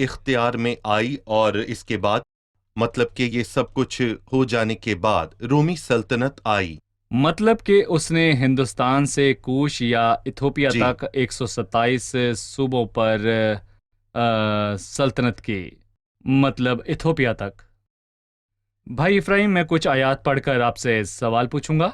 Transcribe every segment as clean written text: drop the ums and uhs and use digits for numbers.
اختیار میں آئی، اور اس کے بعد مطلب کہ یہ سب کچھ ہو جانے کے بعد رومی سلطنت آئی؟ مطلب کہ اس نے ہندوستان سے کوش یا ایتھوپیا جی تک 127 صوبوں پر سلطنت کی، مطلب ایتھوپیا تک۔ بھائی افراہیم، میں کچھ آیات پڑھ کر آپ سے سوال پوچھوں گا۔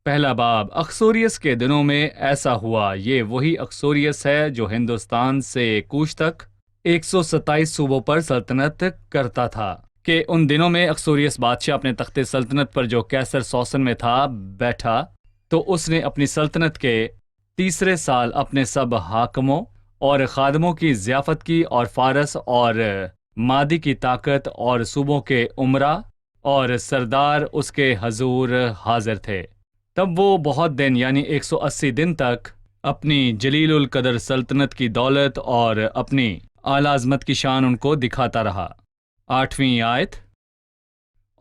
پہلا باب، اکسوریس کے دنوں میں ایسا ہوا، یہ وہی اکسوریس ہے جو ہندوستان سے کوش تک 127 صوبوں پر سلطنت کرتا تھا، کہ ان دنوں میں اکسوریس بادشاہ اپنے تخت سلطنت پر جو کیسر سوسن میں تھا بیٹھا، تو اس نے اپنی سلطنت کے تیسرے سال اپنے سب حاکموں اور خادموں کی ضیافت کی، اور فارس اور مادی کی طاقت اور صوبوں کے عمرا اور سردار اس کے حضور حاضر تھے۔ تب وہ بہت دن یعنی 180 دن تک اپنی جلیل القدر سلطنت کی دولت اور اپنی اعلی عظمت کی شان ان کو دکھاتا رہا۔ 8ویں آیت،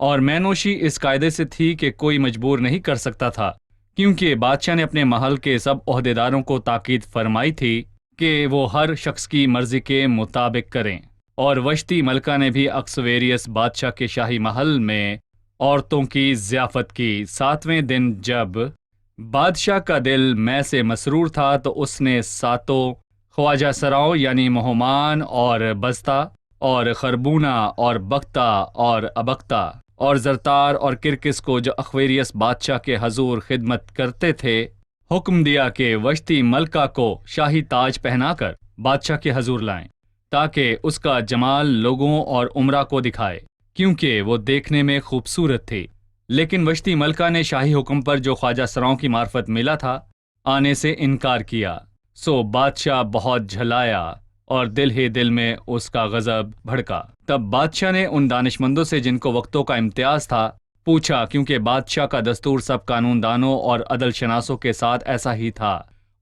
اور مینوشی اس قاعدے سے تھی کہ کوئی مجبور نہیں کر سکتا تھا، کیونکہ بادشاہ نے اپنے محل کے سب عہدیداروں کو تاکید فرمائی تھی کہ وہ ہر شخص کی مرضی کے مطابق کریں، اور وشتی ملکہ نے بھی اکسویریس بادشاہ کے شاہی محل میں عورتوں کی ضیافت کی۔ 7ویں دن جب بادشاہ کا دل میں سے مسرور تھا، تو اس نے ساتوں خواجہ سراؤں یعنی مہمان اور بزتا اور خربونہ اور بختہ اور ابختہ اور زرتار اور کرکس کو، جو اخویریس بادشاہ کے حضور خدمت کرتے تھے، حکم دیا کہ وشتی ملکہ کو شاہی تاج پہنا کر بادشاہ کے حضور لائیں، تاکہ اس کا جمال لوگوں اور عمرہ کو دکھائے، کیونکہ وہ دیکھنے میں خوبصورت تھی۔ لیکن وشتی ملکہ نے شاہی حکم پر جو خواجہ سراؤں کی معرفت ملا تھا آنے سے انکار کیا، سو بادشاہ بہت جھلایا اور دل ہی دل میں اس کا غضب بھڑکا۔ تب بادشاہ نے ان دانشمندوں سے جن کو وقتوں کا امتیاز تھا پوچھا، کیونکہ بادشاہ کا دستور سب قانون دانوں اور عدل شناسوں کے ساتھ ایسا ہی تھا،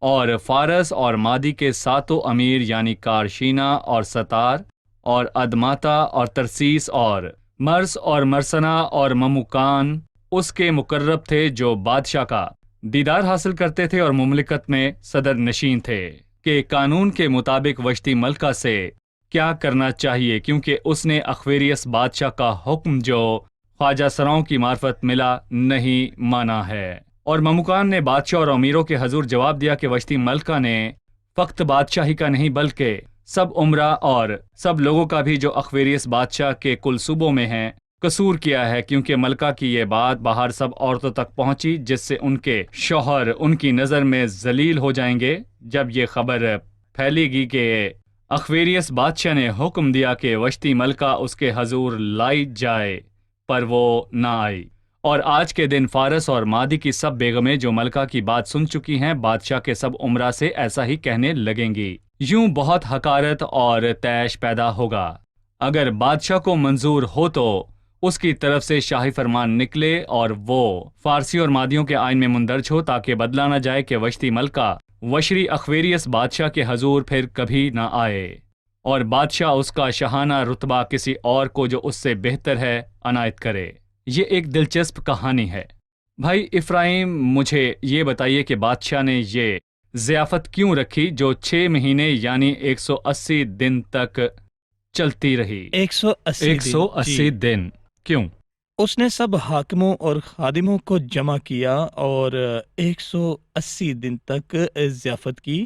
اور فارس اور مادی کے ساتوں امیر یعنی کارشینا اور ستار اور ادماتا اور ترسیس اور مرس اور مرسنا اور مموکان اس کے مقرب تھے، جو بادشاہ کا دیدار حاصل کرتے تھے اور مملکت میں صدر نشین تھے، کہ قانون کے مطابق وشتی ملکہ سے کیا کرنا چاہیے، کیونکہ اس نے اخویریس بادشاہ کا حکم جو خواجہ سراؤں کی معرفت ملا نہیں مانا ہے۔ اور مموکان نے بادشاہ اور امیروں کے حضور جواب دیا کہ وشتی ملکہ نے فقط بادشاہی کا نہیں بلکہ سب عمرہ اور سب لوگوں کا بھی جو اخویریس بادشاہ کے کل صوبوں میں ہیں قصور کیا ہے، کیونکہ ملکہ کی یہ بات باہر سب عورتوں تک پہنچی، جس سے ان کے شوہر ان کی نظر میں ذلیل ہو جائیں گے۔ جب یہ خبر پھیلے گی کہ اخویریس بادشاہ نے حکم دیا کہ وشتی ملکہ اس کے حضور لائی جائے، پر وہ نہ آئی، اور آج کے دن فارس اور مادی کی سب بیگمیں جو ملکہ کی بات سن چکی ہیں بادشاہ کے سب عمرہ سے ایسا ہی کہنے لگیں گی۔ یوں بہت حقارت اور طیش پیدا ہوگا۔ اگر بادشاہ کو منظور ہو تو اس کی طرف سے شاہی فرمان نکلے اور وہ فارسی اور مادیوں کے آئین میں مندرج ہو، تاکہ بدلا نہ جائے کہ وشتی ملکہ وشری اخویریس بادشاہ کے حضور پھر کبھی نہ آئے، اور بادشاہ اس کا شاہانہ رتبہ کسی اور کو جو اس سے بہتر ہے عنایت کرے۔ یہ ایک دلچسپ کہانی ہے۔ بھائی افراہیم، مجھے یہ بتائیے کہ بادشاہ نے یہ ضیافت کیوں رکھی جو 6 مہینے یعنی 180 دن تک چلتی رہی؟ 180 دن کیوں؟ اس نے سب حاکموں اور خادموں کو جمع کیا اور 180 دن تک ضیافت کی،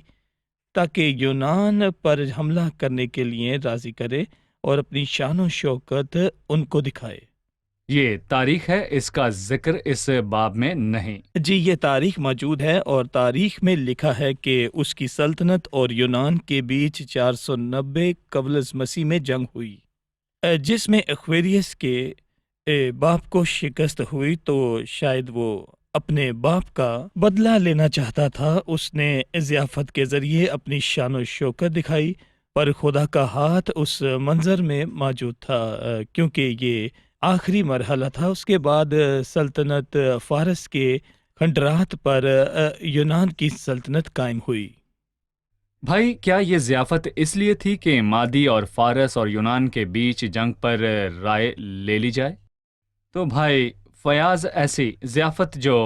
تاکہ یونان پر حملہ کرنے کے لیے راضی کرے اور اپنی شان و شوکت ان کو دکھائے۔ یہ تاریخ ہے، اس کا ذکر اس باب میں نہیں۔ جی، یہ تاریخ موجود ہے، اور تاریخ میں لکھا ہے کہ اس کی سلطنت اور یونان کے بیچ 490 قبل از مسیح میں جنگ ہوئی، جس میں اخویریس کے باپ کو شکست ہوئی، تو شاید وہ اپنے باپ کا بدلہ لینا چاہتا تھا۔ اس نے ضیافت کے ذریعے اپنی شان و شوکت دکھائی، پر خدا کا ہاتھ اس منظر میں موجود تھا، کیونکہ یہ آخری مرحلہ تھا۔ اس کے بعد سلطنت فارس کے کھنڈرات پر یونان کی سلطنت قائم ہوئی۔ بھائی، کیا یہ ضیافت اس لیے تھی کہ مادی اور فارس اور یونان کے بیچ جنگ پر رائے لے لی جائے؟ تو بھائی فیاض، ایسی ضیافت جو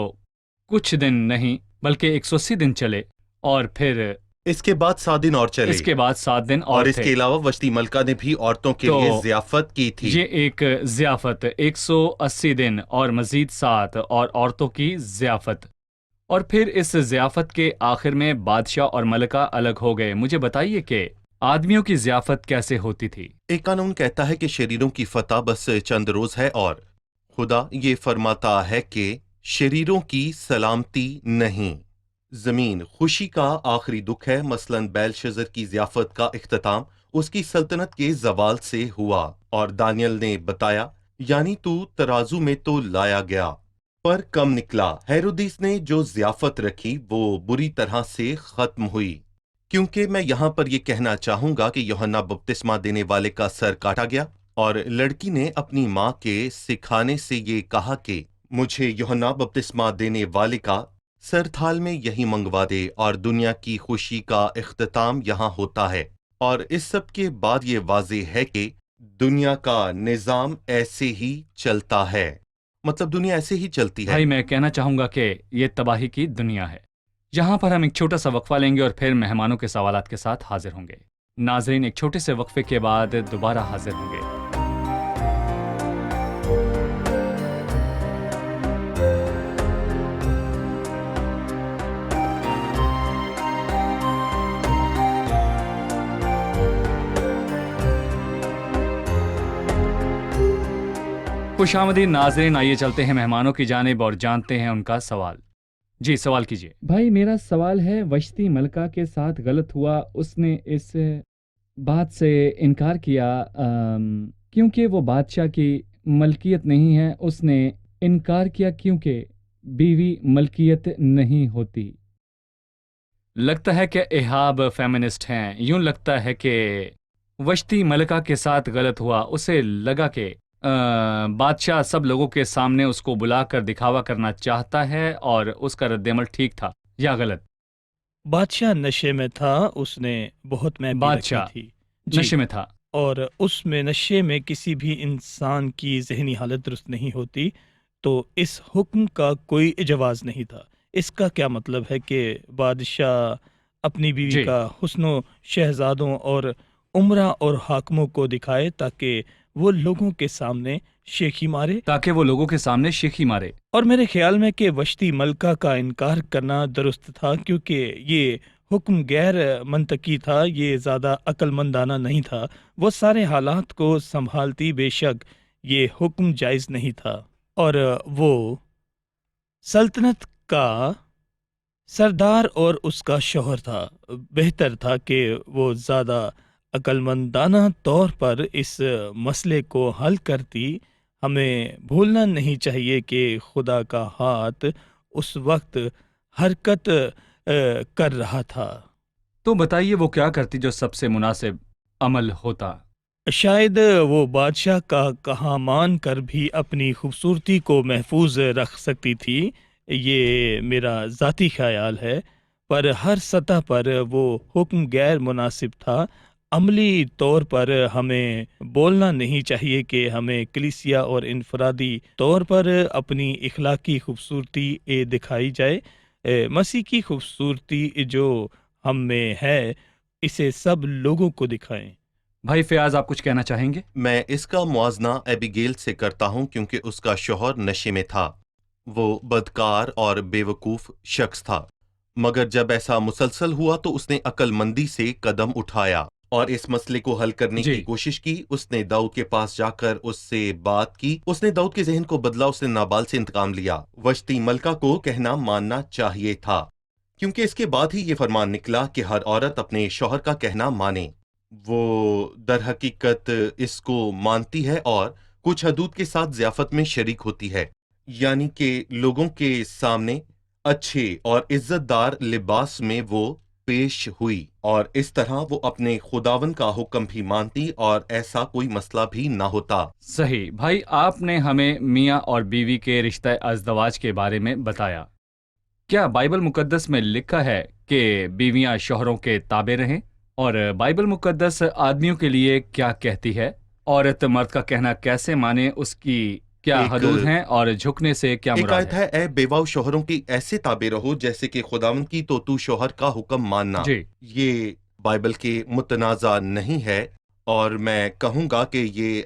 کچھ دن نہیں بلکہ 180 دن چلے اور پھر اس کے بعد 7 دن اور چلے، اس کے بعد 7 دن اور اور اس تھے۔ کے علاوہ وشتی ملکہ نے بھی عورتوں کے تو لیے ضیافت کی تھی۔ یہ ایک ضیافت 180 دن اور مزید 7 اور عورتوں کی ضیافت، اور پھر اس ضیافت کے آخر میں بادشاہ اور ملکہ الگ ہو گئے۔ مجھے بتائیے کہ آدمیوں کی ضیافت کیسے ہوتی تھی؟ ایک قانون کہتا ہے کہ شریروں کی فتح بس چند روز ہے، اور خدا یہ فرماتا ہے کہ شریروں کی سلامتی نہیں۔ زمین خوشی کا آخری دکھ ہے، مثلاً بیل شزر کی ضیافت کا اختتام اس کی سلطنت کے زوال سے ہوا، اور دانیل نے بتایا، یعنی تو ترازو میں تو لایا گیا پر کم نکلا۔ ہیرودیس نے جو ضیافت رکھی وہ بری طرح سے ختم ہوئی، کیونکہ میں یہاں پر یہ کہنا چاہوں گا کہ یوحنا بپتسمہ دینے والے کا سر کاٹا گیا، اور لڑکی نے اپنی ماں کے سکھانے سے یہ کہا کہ مجھے یوحنا بپتسمہ دینے والے کا سر تھال میں یہی منگوا دے، اور دنیا کی خوشی کا اختتام یہاں ہوتا ہے۔ اور اس سب کے بعد یہ واضح ہے کہ دنیا کا نظام ایسے ہی چلتا ہے، مطلب دنیا ایسے ہی چلتی ہے۔ بھائی میں کہنا چاہوں گا کہ یہ تباہی کی دنیا ہے۔ یہاں پر ہم ایک چھوٹا سا وقفہ لیں گے اور پھر مہمانوں کے سوالات کے ساتھ حاضر ہوں گے۔ ناظرین، ایک چھوٹے سے وقفے کے بعد دوبارہ حاضر ہوں گے۔ خوش آمدید ناظرین، آئیے چلتے ہیں مہمانوں کی جانب اور جانتے ہیں ان کا سوال۔ جی سوال کیجیے۔ بھائی میرا سوال ہے، وشتی ملکہ کے ساتھ غلط ہوا، اس نے اس بات سے انکار کیا کیونکہ وہ بادشاہ کی ملکیت نہیں ہے۔ اس نے انکار کیا کیونکہ بیوی ملکیت نہیں ہوتی۔ لگتا ہے کہ احاب فیمنسٹ ہیں۔ یوں لگتا ہے کہ وشتی ملکہ کے ساتھ غلط ہوا، اسے لگا کہ بادشاہ سب لوگوں کے سامنے اس کو بلا کر دکھاوا کرنا چاہتا ہے، اور اس کا رد عمل ٹھیک تھا یا غلط؟ بادشاہ نشے میں تھا، اس نے بہت مہنگی بادشاہ رکھی تھی نشے میں تھا، اور اس میں نشے میں کسی بھی انسان کی ذہنی حالت درست نہیں ہوتی، تو اس حکم کا کوئی جواز نہیں تھا۔ اس کا کیا مطلب ہے کہ بادشاہ اپنی بیوی جی کا حسن و شہزادوں اور عمرہ اور حاکموں کو دکھائے تاکہ وہ لوگوں کے سامنے شیخی مارے؟ تاکہ وہ لوگوں کے سامنے شیخی مارے۔ اور میرے خیال میں کہ وشتی ملکہ کا انکار کرنا درست تھا، کیونکہ یہ حکم غیر منطقی تھا، یہ زیادہ عقل مندانہ نہیں تھا۔ وہ سارے حالات کو سنبھالتی، بے شک یہ حکم جائز نہیں تھا، اور وہ سلطنت کا سردار اور اس کا شوہر تھا۔ بہتر تھا کہ وہ زیادہ عقل مندانہ طور پر اس مسئلے کو حل کرتی۔ ہمیں بھولنا نہیں چاہیے کہ خدا کا ہاتھ اس وقت حرکت کر رہا تھا۔ تو بتائیے وہ کیا کرتی جو سب سے مناسب عمل ہوتا؟ شاید وہ بادشاہ کا کہا مان کر بھی اپنی خوبصورتی کو محفوظ رکھ سکتی تھی، یہ میرا ذاتی خیال ہے، پر ہر سطح پر وہ حکم غیر مناسب تھا۔ عملی طور پر ہمیں بولنا نہیں چاہیے کہ ہمیں کلیسیا اور انفرادی طور پر اپنی اخلاقی خوبصورتی دکھائی جائے۔ مسیح کی خوبصورتی جو ہم میں ہے، اسے سب لوگوں کو دکھائیں۔ بھائی فیاض، آپ کچھ کہنا چاہیں گے؟ میں اس کا موازنہ ایبیگیل سے کرتا ہوں، کیونکہ اس کا شوہر نشے میں تھا، وہ بدکار اور بے وقوف شخص تھا، مگر جب ایسا مسلسل ہوا تو اس نے عقل مندی سے قدم اٹھایا اور اس مسئلے کو حل کرنے جی کی کوشش کی۔ اس نے داؤد کے پاس جا کر اس سے بات کی، اس نے داؤد کے ذہن کو بدلا، اس نے نابال سے انتقام لیا۔ وشتی ملکہ کو کہنا ماننا چاہیے تھا، کیونکہ اس کے بعد ہی یہ فرمان نکلا کہ ہر عورت اپنے شوہر کا کہنا مانے۔ وہ در حقیقت اس کو مانتی ہے اور کچھ حدود کے ساتھ ضیافت میں شریک ہوتی ہے، یعنی کہ لوگوں کے سامنے اچھے اور عزت دار لباس میں وہ پیش ہوئی، اور اس طرح وہ اپنے خداون کا حکم بھی مانتی اور ایسا کوئی مسئلہ بھی نہ ہوتا۔ صحیح۔ بھائی آپ نے ہمیں میاں اور بیوی کے رشتہ ازدواج کے بارے میں بتایا۔ کیا بائبل مقدس میں لکھا ہے کہ بیویاں شوہروں کے تابع رہیں؟ اور بائبل مقدس آدمیوں کے لیے کیا کہتی ہے؟ عورت مرد کا کہنا کیسے مانے، اس کی کیا ایک حدود ہیں اور جھکنے سے کیا ایک مراد آیت ہے؟ ہے، اے بیواؤ شوہروں کی ایسے تابع رہو جیسے کہ خداوند کی، تو شوہر کا حکم ماننا۔ جی یہ بائبل کے متنازع نہیں ہے، اور میں کہوں گا کہ یہ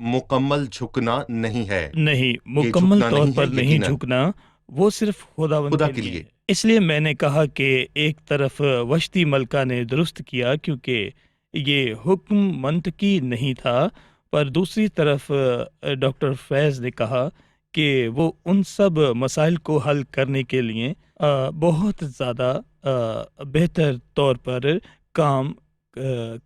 مکمل جھکنا نہیں ہے، نہیں، یہ مکمل جھکنا طور نہیں ہے پر نہیں یقیناً جھکنا، وہ صرف خداوند خدا کے کے لیے لیے۔ ہے۔ اس لیے میں نے کہا کہ ایک طرف وشتی ملکہ نے درست کیا کیونکہ یہ حکم منطقی نہیں تھا، پر دوسری طرف ڈاکٹر فیض نے کہا کہ وہ ان سب مسائل کو حل کرنے کے لیے بہت زیادہ بہتر طور پر کام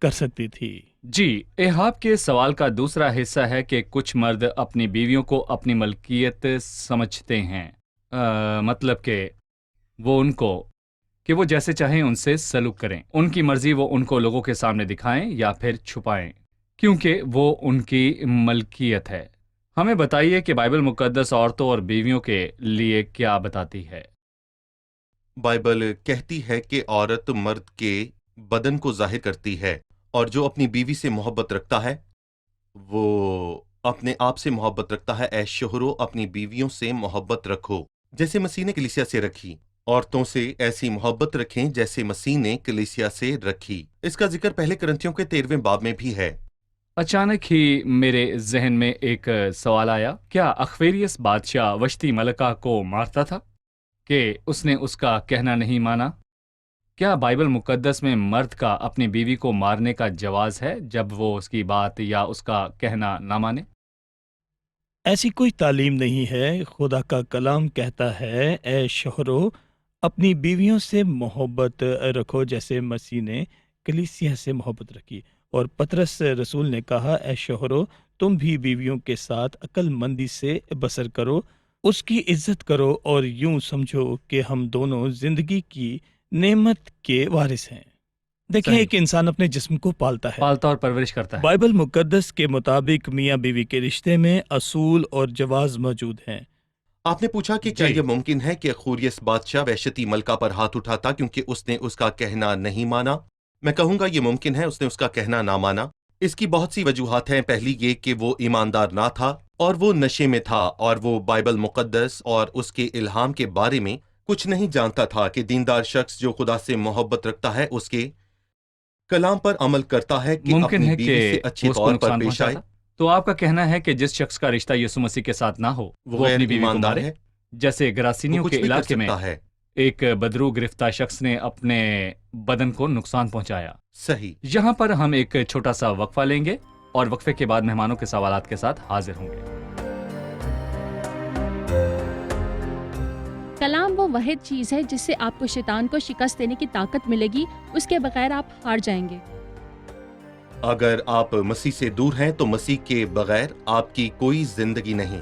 کر سکتی تھی۔ جی، ایہاب کے سوال کا دوسرا حصہ ہے کہ کچھ مرد اپنی بیویوں کو اپنی ملکیت سمجھتے ہیں، مطلب کہ وہ جیسے چاہیں ان سے سلوک کریں، ان کی مرضی وہ ان کو لوگوں کے سامنے دکھائیں یا پھر چھپائیں، کیونکہ وہ ان کی ملکیت ہے۔ ہمیں بتائیے کہ بائبل مقدس عورتوں اور بیویوں کے لیے کیا بتاتی ہے؟ بائبل کہتی ہے کہ عورت مرد کے بدن کو ظاہر کرتی ہے، اور جو اپنی بیوی سے محبت رکھتا ہے وہ اپنے آپ سے محبت رکھتا ہے۔ اے شوہرو، اپنی بیویوں سے محبت رکھو جیسے مسیح نے کلیسیا سے رکھی۔ عورتوں سے ایسی محبت رکھیں جیسے مسیح نے کلیسیا سے رکھی۔ اس کا ذکر پہلے کرنتھیوں کے 13ویں باب میں بھی ہے۔ اچانک ہی میرے ذہن میں ایک سوال آیا، کیا اخویریس بادشاہ وشتی ملکہ کو مارتا تھا کہ اس نے اس کا کہنا نہیں مانا؟ کیا بائبل مقدس میں مرد کا اپنی بیوی کو مارنے کا جواز ہے جب وہ اس کی بات یا اس کا کہنا نہ مانے؟ ایسی کوئی تعلیم نہیں ہے۔ خدا کا کلام کہتا ہے، اے شوہرو، اپنی بیویوں سے محبت رکھو جیسے مسیح نے کلیسیا سے محبت رکھی۔ اور پطرس رسول نے کہا، اے شوہرو، تم بھی بیویوں کے ساتھ عقل مندی سے بسر کرو، اس کی عزت کرو، اور یوں سمجھو کہ ہم دونوں زندگی کی نعمت کے وارث ہیں۔ دیکھیں، صحیح، ایک انسان اپنے جسم کو پالتا ہے۔ پالتا اور پرورش کرتا ہے۔ بائبل مقدس کے مطابق میاں بیوی کے رشتے میں اصول اور جواز موجود ہیں۔ آپ نے پوچھا کہ کیا جی، یہ ممکن ہے کہ خوریس بادشاہ وحشتی ملکہ پر ہاتھ اٹھاتا کیونکہ اس نے اس کا کہنا نہیں مانا؟ میں کہوں گا یہ ممکن ہے، اس نے اس کا کہنا نہ مانا۔ اس کی بہت سی وجوہات ہیں۔ پہلی یہ کہ وہ ایماندار نہ تھا، اور وہ نشے میں تھا، اور وہ بائبل مقدس اور اس کے الہام کے بارے میں کچھ نہیں جانتا تھا کہ دیندار شخص جو خدا سے محبت رکھتا ہے اس کے کلام پر عمل کرتا ہے کہ ممکن اپنی ہے بیوی سے کہ اچھے وہ اس کو طور پر نقصان پیش آئے۔ پہنچاتا۔ تو آپ کا کہنا ہے کہ جس شخص کا رشتہ یسوع مسیح کے ساتھ نہ ہو وہ وہ غیر اپنی بیوی کو ایماندار مارے؟ ہے، جیسے وہ گراسینیوں کچھ کے بھی کر علاقے میں سکتا ہے۔ ایک بدرو گرفتہ شخص نے اپنے بدن کو نقصان پہنچایا۔ صحیح۔ یہاں پر ہم ایک چھوٹا سا وقفہ لیں گے اور وقفے کے بعد مہمانوں کے سوالات کے ساتھ حاضر ہوں گے۔ کلام وہ واحد چیز ہے جس سے آپ کو شیطان کو شکست دینے کی طاقت ملے گی، اس کے بغیر آپ ہار جائیں گے۔ اگر آپ مسیح سے دور ہیں تو مسیح کے بغیر آپ کی کوئی زندگی نہیں،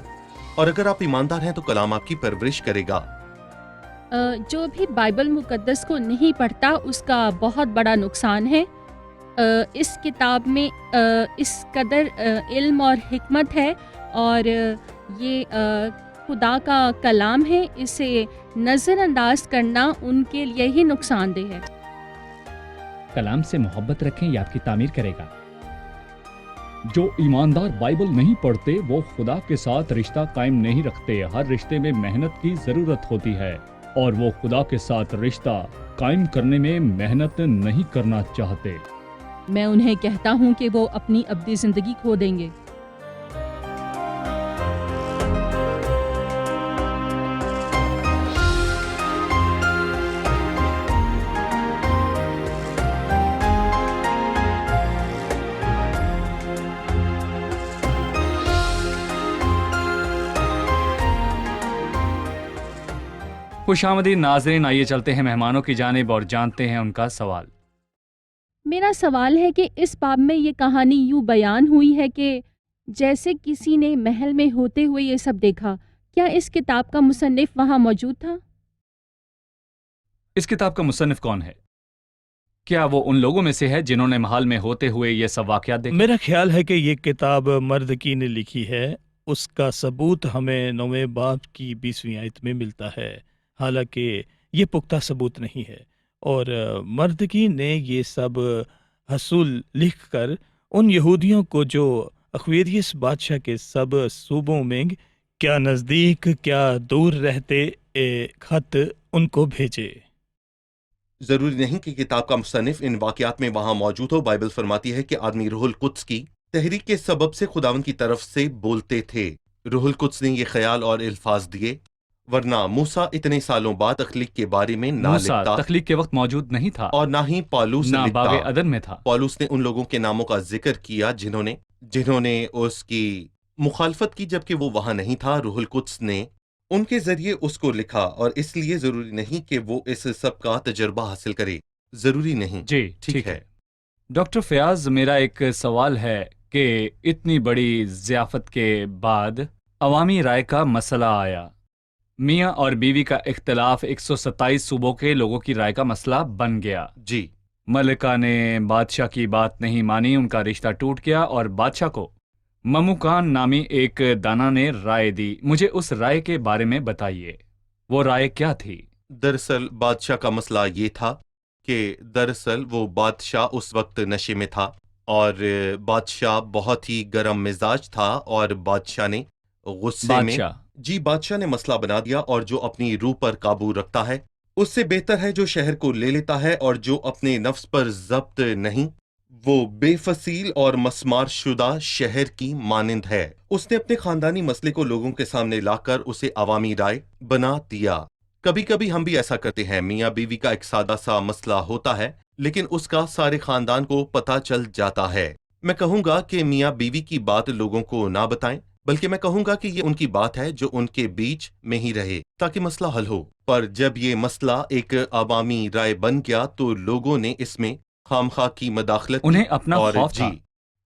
اور اگر آپ ایماندار ہیں تو کلام آپ کی پرورش کرے گا۔ جو بھی بائبل مقدس کو نہیں پڑھتا اس کا بہت بڑا نقصان ہے۔ اس کتاب میں اس قدر علم اور حکمت ہے، اور یہ خدا کا کلام ہے، اسے نظر انداز کرنا ان کے لیے ہی نقصان دہ ہے۔ کلام سے محبت رکھیں، یہ آپ کی تعمیر کرے گا۔ جو ایماندار بائبل نہیں پڑھتے وہ خدا کے ساتھ رشتہ قائم نہیں رکھتے۔ ہر رشتے میں محنت کی ضرورت ہوتی ہے، اور وہ خدا کے ساتھ رشتہ قائم کرنے میں محنت نہیں کرنا چاہتے۔ میں انہیں کہتا ہوں کہ وہ اپنی ابدی زندگی کھو دیں گے۔ خوش آمدید ناظرین، آئیے چلتے ہیں مہمانوں کی جانب اور جانتے ہیں ان کا سوال۔ میرا سوال ہے کہ اس باب میں یہ کہانی یوں بیان ہوئی ہے کہ جیسے کسی نے محل میں ہوتے ہوئے یہ سب دیکھا، کیا اس کتاب کا مصنف وہاں موجود تھا؟ اس کتاب کا مصنف کون ہے؟ کیا وہ ان لوگوں میں سے ہے جنہوں نے محل میں ہوتے ہوئے یہ سب واقعات دیکھے؟ میرا خیال ہے کہ یہ کتاب مردکی نے لکھی ہے۔ اس کا ثبوت ہمیں 9 باب کی 20ویں آیت میں ملتا ہے، حالانکہ یہ پختہ ثبوت نہیں ہے۔ اور مردکی نے یہ سب حصول لکھ کر ان یہودیوں کو جو اخویریس بادشاہ کے سب صوبوں میں کیا نزدیک کیا دور رہتے خط ان کو بھیجے۔ ضروری نہیں کہ کتاب کا مصنف ان واقعات میں وہاں موجود ہو۔ بائبل فرماتی ہے کہ آدمی روح القدس کی تحریک کے سبب سے خداوند کی طرف سے بولتے تھے۔ روح القدس نے یہ خیال اور الفاظ دیے، ورنہ موسیٰ اتنے سالوں بعد تخلیق کے بارے میں نہ موسیٰ لکھتا تخلیق کے وقت موجود نہیں تھا، اور نہ ہی پالوس نہ باغ لکھتا۔ عدن میں تھا۔ پالوس نے ان لوگوں کے ناموں کا ذکر کیا جنہوں نے اس کی مخالفت کی جبکہ وہ وہاں نہیں تھا۔ روح القدس نے ان کے ذریعے اس کو لکھا، اور اس لیے ضروری نہیں کہ وہ اس سب کا تجربہ حاصل کرے۔ ضروری نہیں۔ جی ٹھیک ہے۔ ڈاکٹر فیاض، میرا ایک سوال ہے کہ اتنی بڑی ضیافت کے بعد عوامی رائے کا مسئلہ آیا، میاں اور بیوی کا اختلاف 127 صوبوں کے لوگوں کی رائے کا مسئلہ بن گیا۔ جی، ملکہ نے بادشاہ کی بات نہیں مانی، ان کا رشتہ ٹوٹ گیا اور بادشاہ کو مموکان نامی ایک دانا نے رائے دی۔ مجھے اس رائے کے بارے میں بتائیے، وہ رائے کیا تھی؟ دراصل بادشاہ کا مسئلہ یہ تھا کہ دراصل وہ بادشاہ اس وقت نشے میں تھا، اور بادشاہ بہت ہی گرم مزاج تھا، اور بادشاہ نے غصے میں بادشاہ نے مسئلہ بنا دیا، اور جو اپنی روح پر قابو رکھتا ہے اس سے بہتر ہے جو شہر کو لے لیتا ہے، اور جو اپنے نفس پر ضبط نہیں وہ بے فصیل اور مسمار شدہ شہر کی مانند ہے۔ اس نے اپنے خاندانی مسئلے کو لوگوں کے سامنے لا کر اسے عوامی رائے بنا دیا۔ کبھی کبھی ہم بھی ایسا کرتے ہیں، میاں بیوی کا ایک سادہ سا مسئلہ ہوتا ہے لیکن اس کا سارے خاندان کو پتہ چل جاتا ہے۔ میں کہوں گا کہ میاں بیوی کی بات لوگوں کو نہ بتائیں، بلکہ میں کہوں گا کہ یہ ان کی بات ہے جو ان کے بیچ میں ہی رہے تاکہ مسئلہ حل ہو۔ پر جب یہ مسئلہ ایک عوامی رائے بن گیا تو لوگوں نے اس میں خامخواہ کی مداخلت کی، انہیں اپنا اور خوف تھا۔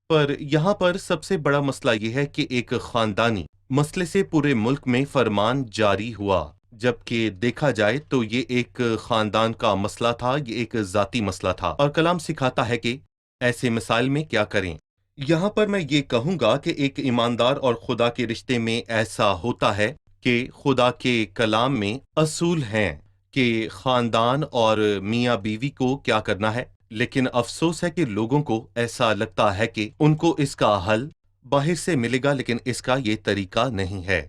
پر یہاں پر سب سے بڑا مسئلہ یہ ہے کہ ایک خاندانی مسئلے سے پورے ملک میں فرمان جاری ہوا، جبکہ دیکھا جائے تو یہ ایک خاندان کا مسئلہ تھا، یہ ایک ذاتی مسئلہ تھا، اور کلام سکھاتا ہے کہ ایسے مسائل میں کیا کریں۔ یہاں پر میں یہ کہوں گا کہ ایک ایماندار اور خدا کے رشتے میں ایسا ہوتا ہے کہ خدا کے کلام میں اصول ہیں کہ خاندان اور میاں بیوی کو کیا کرنا ہے، لیکن افسوس ہے کہ لوگوں کو ایسا لگتا ہے کہ ان کو اس کا حل باہر سے ملے گا، لیکن اس کا یہ طریقہ نہیں ہے۔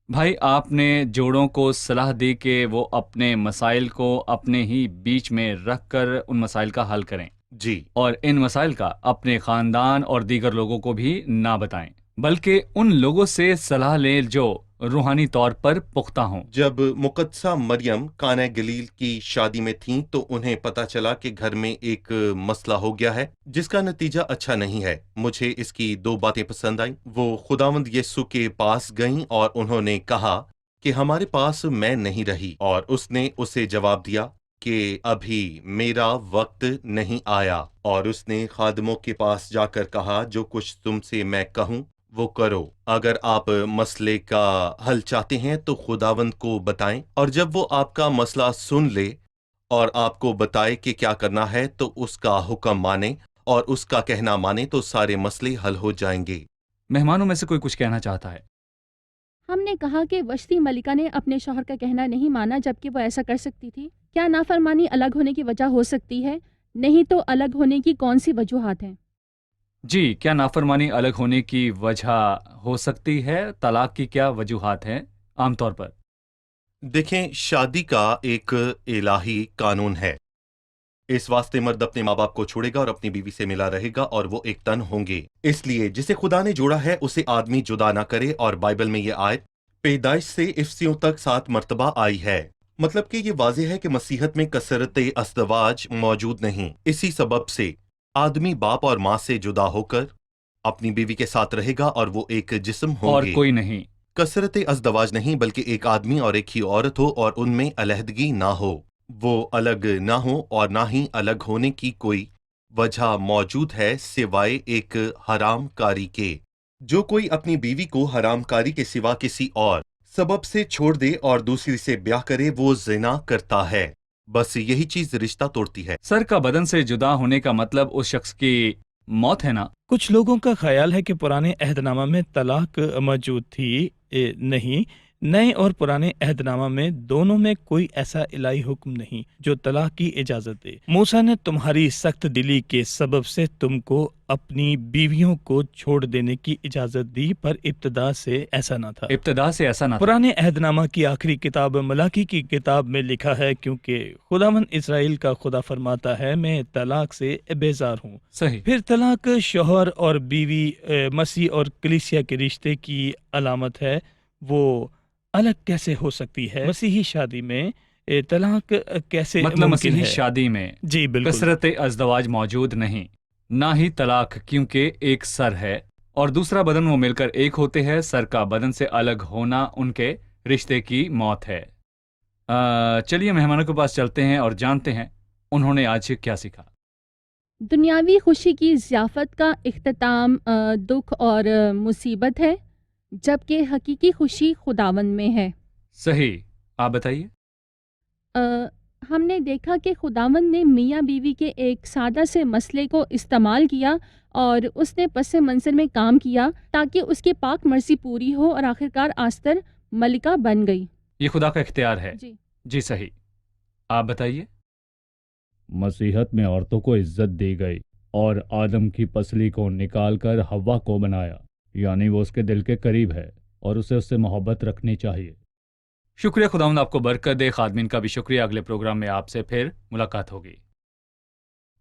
بھائی، آپ نے جوڑوں کو صلاح دی کہ وہ اپنے مسائل کو اپنے ہی بیچ میں رکھ کر ان مسائل کا حل کریں، جی، اور ان مسائل کا اپنے خاندان اور دیگر لوگوں کو بھی نہ بتائیں، بلکہ ان لوگوں سے صلاح لیں جو روحانی طور پر پختہ ہوں۔ جب مقدسہ مریم کانہ گلیل کی شادی میں تھیں تو انہیں پتہ چلا کہ گھر میں ایک مسئلہ ہو گیا ہے جس کا نتیجہ اچھا نہیں ہے۔ مجھے اس کی 2 باتیں پسند آئیں۔ وہ خداوند یسوع کے پاس گئیں اور انہوں نے کہا کہ ہمارے پاس میں نہیں رہی، اور اس نے اسے جواب دیا کہ ابھی میرا وقت نہیں آیا، اور اس نے خادموں کے پاس جا کر کہا جو کچھ تم سے میں کہوں وہ کرو۔ اگر آپ مسئلے کا حل چاہتے ہیں تو خداوند کو بتائیں، اور جب وہ آپ کا مسئلہ سن لے اور آپ کو بتائے کہ کیا کرنا ہے تو اس کا حکم مانیں اور اس کا کہنا مانیں تو سارے مسئلے حل ہو جائیں گے۔ مہمانوں میں سے کوئی کچھ کہنا چاہتا ہے؟ ہم نے کہا کہ وشتی ملکہ نے اپنے شوہر کا کہنا نہیں مانا جبکہ وہ ایسا کر سکتی تھی۔ کیا نافرمانی الگ ہونے کی وجہ ہو سکتی ہے؟ نہیں تو الگ ہونے کی کون سی وجوہات ہیں؟ جی، کیا نافرمانی الگ ہونے کی وجہ ہو سکتی ہے؟ طلاق کی کیا وجوہات ہیں عام طور پر؟ دیکھیں، شادی کا ایک الہی قانون ہے، اس واسطے مرد اپنے ماں باپ کو چھوڑے گا اور اپنی بیوی سے ملا رہے گا اور وہ ایک تن ہوں گے۔ اس لیے جسے خدا نے جوڑا ہے اسے آدمی جدا نہ کرے، اور بائبل میں یہ آیت پیدائش سے افسیوں تک 7 مرتبہ آئی ہے۔ مطلب کہ یہ واضح ہے کہ مسیحت میں کثرت ازدواج موجود نہیں۔ اسی سبب سے آدمی باپ اور ماں سے جدا ہو کر اپنی بیوی کے ساتھ رہے گا اور وہ ایک جسم ہوں اور گے۔ کوئی نہیں۔ کثرت ازدواج نہیں بلکہ ایک آدمی اور ایک ہی عورت ہو اور ان میں علیحدگی نہ ہو، وہ الگ نہ ہو، اور نہ ہی الگ ہونے کی کوئی وجہ موجود ہے سوائے ایک حرام کاری کے۔ جو کوئی اپنی بیوی کو حرام کاری کے سوا کسی اور سبب سے چھوڑ دے اور دوسری سے بیاہ کرے وہ زنا کرتا ہے۔ بس یہی چیز رشتہ توڑتی ہے۔ سر کا بدن سے جدا ہونے کا مطلب اس شخص کی موت ہے نا؟ کچھ لوگوں کا خیال ہے کہ پرانے عہد نامہ میں طلاق موجود تھی، نہیں، نئے اور پرانے عہد نامہ میں دونوں میں کوئی ایسا الہی حکم نہیں جو طلاق کی اجازت دے۔ موسیٰ نے تمہاری سخت دلی کے سبب سے تم کو اپنی بیویوں کو چھوڑ دینے کی اجازت دی، پر ابتدا سے ایسا نہ تھا۔ پرانے عہد نامہ کی آخری کتاب ملاکی کی کتاب میں لکھا ہے، کیونکہ خداوند اسرائیل کا خدا فرماتا ہے، میں طلاق سے بیزار ہوں۔ صحیح۔ پھر طلاق شوہر اور بیوی مسیح اور کلیسیا کے رشتے کی علامت ہے، وہ الگ کیسے ہو سکتی ہے؟ مسیحی شادی میں طلاق کیسے مطلب ممکن مسیحی ہے؟ شادی میں جی بالکل، کثرت ازدواج موجود نہیں، نہ ہی طلاق، کیونکہ ایک سر ہے اور دوسرا بدن، وہ مل کر ایک ہوتے ہیں۔ سر کا بدن سے الگ ہونا ان کے رشتے کی موت ہے۔ چلیے مہمانوں کے پاس چلتے ہیں اور جانتے ہیں انہوں نے آج کیا سیکھا۔ دنیاوی خوشی کی ضیافت کا اختتام دکھ اور مصیبت ہے، جبکہ حقیقی خوشی خداوند میں ہے۔ صحیح، آپ بتائیے۔ ہم نے دیکھا کہ خداوند نے میاں بیوی کے ایک سادہ سے مسئلے کو استعمال کیا اور اس نے پس منظر میں کام کیا تاکہ اس کی پاک مرضی پوری ہو، اور آخرکار آستر ملکہ بن گئی۔ یہ خدا کا اختیار ہے۔ جی صحیح، آپ بتائیے۔ مسیحت میں عورتوں کو عزت دی گئی اور آدم کی پسلی کو نکال کر حوا کو بنایا، یعنی وہ اس کے دل کے قریب ہے اور اسے اس سے محبت رکھنی چاہیے۔ شکریہ، خداوند آپ کو برکت دے۔ خادمین کا بھی شکریہ۔ اگلے پروگرام میں آپ سے پھر ملاقات ہوگی۔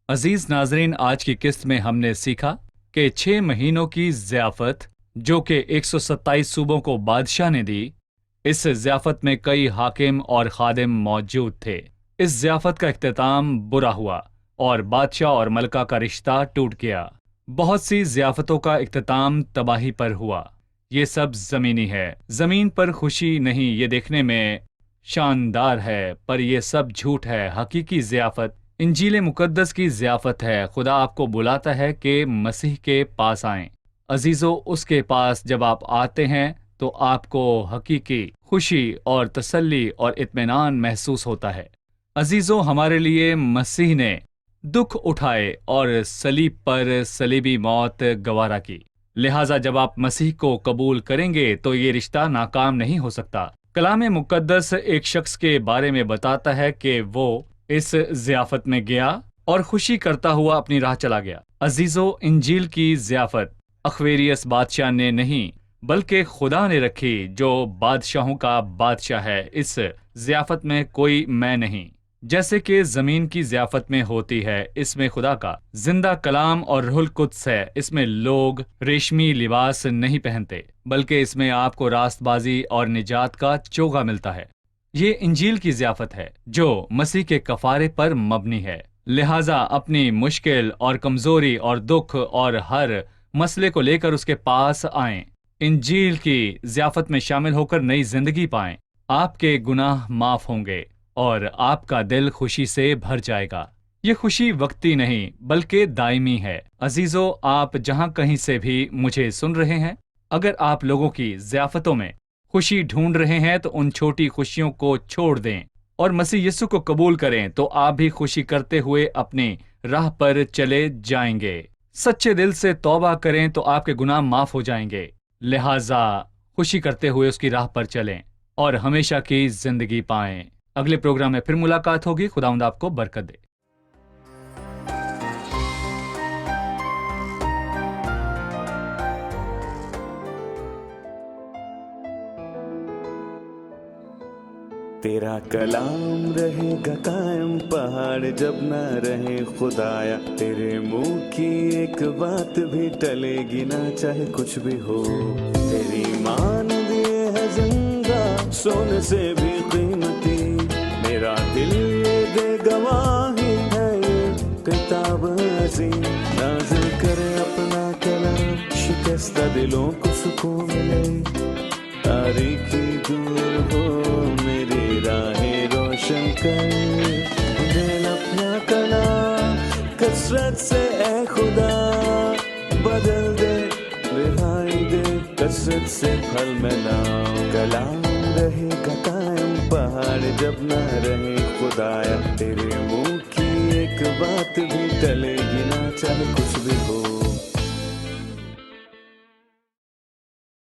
عزیز ناظرین، آج کی قسط میں ہم نے سیکھا کہ 6 مہینوں کی ضیافت جو کہ 127 صوبوں کو بادشاہ نے دی، اس ضیافت میں کئی حاکم اور خادم موجود تھے۔ اس ضیافت کا اختتام برا ہوا اور بادشاہ اور ملکہ کا رشتہ ٹوٹ گیا۔ بہت سی ضیافتوں کا اختتام تباہی پر ہوا۔ یہ سب زمینی ہے، زمین پر خوشی نہیں، یہ دیکھنے میں شاندار ہے، پر یہ سب جھوٹ ہے۔ حقیقی ضیافت انجیل مقدس کی ضیافت ہے۔ خدا آپ کو بلاتا ہے کہ مسیح کے پاس آئیں۔ عزیزو، اس کے پاس جب آپ آتے ہیں تو آپ کو حقیقی خوشی اور تسلی اور اطمینان محسوس ہوتا ہے۔ عزیزو، ہمارے لیے مسیح نے دکھ اٹھائے اور صلیب پر صلیبی موت گوارا کی، لہٰذا جب آپ مسیح کو قبول کریں گے تو یہ رشتہ ناکام نہیں ہو سکتا۔ کلام مقدس ایک شخص کے بارے میں بتاتا ہے کہ وہ اس ضیافت میں گیا اور خوشی کرتا ہوا اپنی راہ چلا گیا۔ عزیزو، انجیل کی ضیافت اخویریس بادشاہ نے نہیں بلکہ خدا نے رکھی، جو بادشاہوں کا بادشاہ ہے۔ اس ضیافت میں کوئی میں نہیں، جیسے کہ زمین کی ضیافت میں ہوتی ہے۔ اس میں خدا کا زندہ کلام اور روح القدس ہے۔ اس میں لوگ ریشمی لباس نہیں پہنتے، بلکہ اس میں آپ کو راست بازی اور نجات کا چوغا ملتا ہے۔ یہ انجیل کی ضیافت ہے جو مسیح کے کفارے پر مبنی ہے۔ لہٰذا اپنی مشکل اور کمزوری اور دکھ اور ہر مسئلے کو لے کر اس کے پاس آئیں، انجیل کی ضیافت میں شامل ہو کر نئی زندگی پائیں۔ آپ کے گناہ معاف ہوں گے اور آپ کا دل خوشی سے بھر جائے گا۔ یہ خوشی وقتی نہیں بلکہ دائمی ہے۔ عزیزو، آپ جہاں کہیں سے بھی مجھے سن رہے ہیں، اگر آپ لوگوں کی ضیافتوں میں خوشی ڈھونڈ رہے ہیں تو ان چھوٹی خوشیوں کو چھوڑ دیں اور مسیح یسوع کو قبول کریں، تو آپ بھی خوشی کرتے ہوئے اپنی راہ پر چلے جائیں گے۔ سچے دل سے توبہ کریں تو آپ کے گناہ معاف ہو جائیں گے۔ لہٰذا خوشی کرتے ہوئے اس کی راہ پر چلیں اور ہمیشہ کی زندگی پائیں۔ اگلے پروگرام میں پھر ملاقات ہوگی۔ خداوند آپ کو برکت دے۔ تیرا کلام رہے گا قائم، پہاڑ جب نہ رہے خدایا، تیرے منہ کی ایک بات بھی ٹلے گی نہ، چاہے کچھ بھی ہو۔ تیری مان دیے ہے زندہ، سونے سے بھی قیمتی، میرا دل یہ دے گواہی ہے، یہ کتاب عظیم نازل کرے اپنا کلام، شکستہ دلوں کو سکون ملے، تاریکی دور ہو میری راہیں روشن کر، دل اپنا کلام کثرت سے اے خدا بدل دے، رہائی دے کثرت سے پھل ملاؤ۔ کلام رہے گا قائم، پہاڑ جب نہ رہے خدایا، تیرے منہ کی ایک بات بھی ٹلے گی نہ، چاہے کچھ بھی ہو۔